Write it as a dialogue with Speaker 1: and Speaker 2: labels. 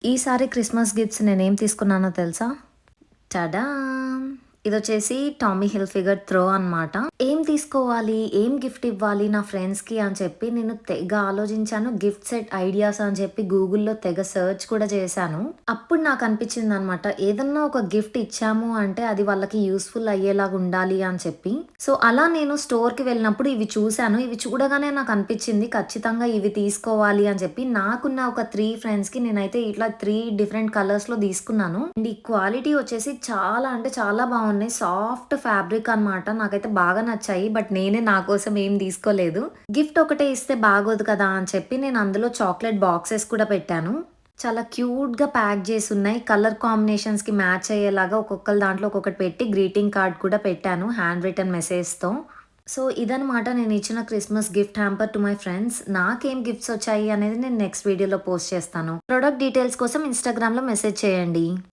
Speaker 1: ఈసారి Christmas gifts నేనేం తీసుకున్నానో తెలుసా? టడా! ఇదొచ్చేసి టామీ హిల్ఫిగర్ త్రో అనమాట. ఏం తీసుకోవాలి? ఏం గిఫ్ట్ ఇవ్వాలి నా ఫ్రెండ్స్‌కి అని చెప్పి నేను తెగ ఆలోచించాను. గిఫ్ట్ సెట్ ఐడియాస్ అని చెప్పి గూగుల్‌లో తెగ సెర్చ్ కూడా చేశాను. అప్పుడు నాకనిపించిందనమాట. ఏదన్నా ఒక గిఫ్ట్ ఇచ్చాము అంటే అది వాళ్ళకి యూజ్‌ఫుల్ అయ్యేలాగా ఉండాలి అని చెప్పి. సో, అలా నేను స్టోర్‌కి వెళ్ళినప్పుడు ఇవి చూసాను. ఇవి చూడగానే నాకనిపించింది ఖచ్చితంగా ఇవి తీసుకోవాలి అని చెప్పి. నాకున్న ఒక 3 ఫ్రెండ్స్‌కి నేనైతే ఇట్లా 3 డిఫరెంట్ కలర్స్‌లో తీసుకున్నాను. అండ్ ఈ క్వాలిటీ వచ్చేసి చాలా అంటే చాలా బాగున్నాయి. సాఫ్ట్ ఫ్యాబ్రిక్ అనమాట. నాకైతే బాగా నచ్చాయి. బట్ నేనే నా కోసం ఏం తీసుకోలేదు. గిఫ్ట్ ఒకటే ఇస్తే బాగోదు కదా అని చెప్పి నేను అందులో చాక్లెట్ బాక్సెస్ కూడా పెట్టాను. చాలా క్యూట్‌గా ప్యాక్ చేసున్నాయి. కలర్ కాంబినేషన్స్‌కి మ్యాచ్ అయ్యేలాగా ఒక్కొక్కళ్ళ దాంట్లో ఒక్కొక్కటి పెట్టి గ్రీటింగ్ కార్డ్ కూడా పెట్టాను హ్యాండ్ రిటెన్ మెసేజ్‌తో. సో, ఇదనమాట నేనిచ్చిన Christmas gift hamper to my friends. నాకేం గిఫ్ట్స్ వచ్చాయి అనేది నేను నెక్స్ట్ వీడియోలో పోస్ట్ చేస్తాను. ప్రొడక్ట్ డీటెయిల్స్ కోసం ఇన్‌స్టాగ్రామ్‌లో మెసేజ్ చేయండి.